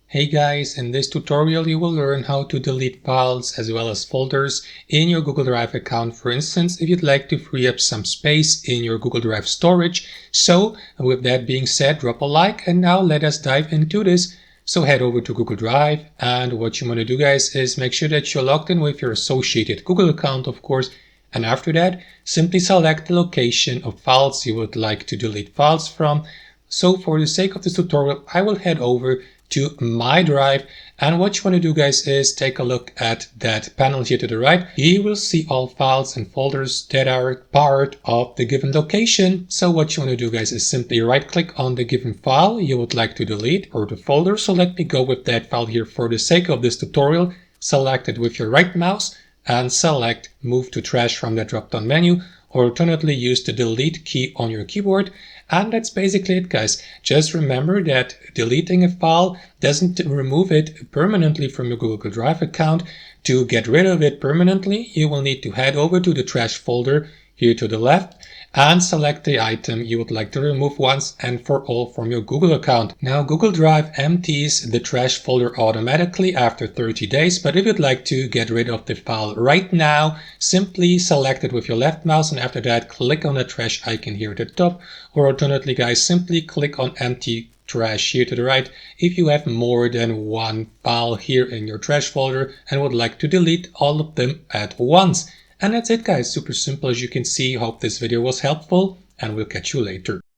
Hey guys, in this tutorial you will learn how to delete files as well as folders in your Google Drive account. For instance, if you'd like to free up some space in your Google Drive storage. So with that being said, drop a like and now let us dive into this. So head over to Google Drive, and what you want to do guys is make sure that you're logged in with your associated Google account, of course. And after that, simply select the location of files you would like to delete files from. So for the sake of this tutorial, I will head over to my drive, and what you want to do guys is take a look at that panel here to the right. You will see all files and folders that are part of the given location. So what you want to do guys is simply right click on the given file you would like to delete or the folder. So let me go with that file here for the sake of this tutorial. Select it with your right mouse and select move to trash from the drop down menu, or alternately use the delete key on your keyboard. And that's basically it guys. Just remember that deleting a file doesn't remove it permanently from your Google Drive account. To get rid of it permanently, you will need to head over to the trash folder here to the left and select the item you would like to remove once and for all from your Google account. Now Google Drive empties the trash folder automatically after 30 days, but if you'd like to get rid of the file right now, simply select it with your left mouse and after that click on the trash icon here at the top, or alternately guys, simply click on empty trash here to the right if you have more than one file here in your trash folder and would like to delete all of them at once. And that's it guys, super simple as you can see. Hope this video was helpful and we'll catch you later.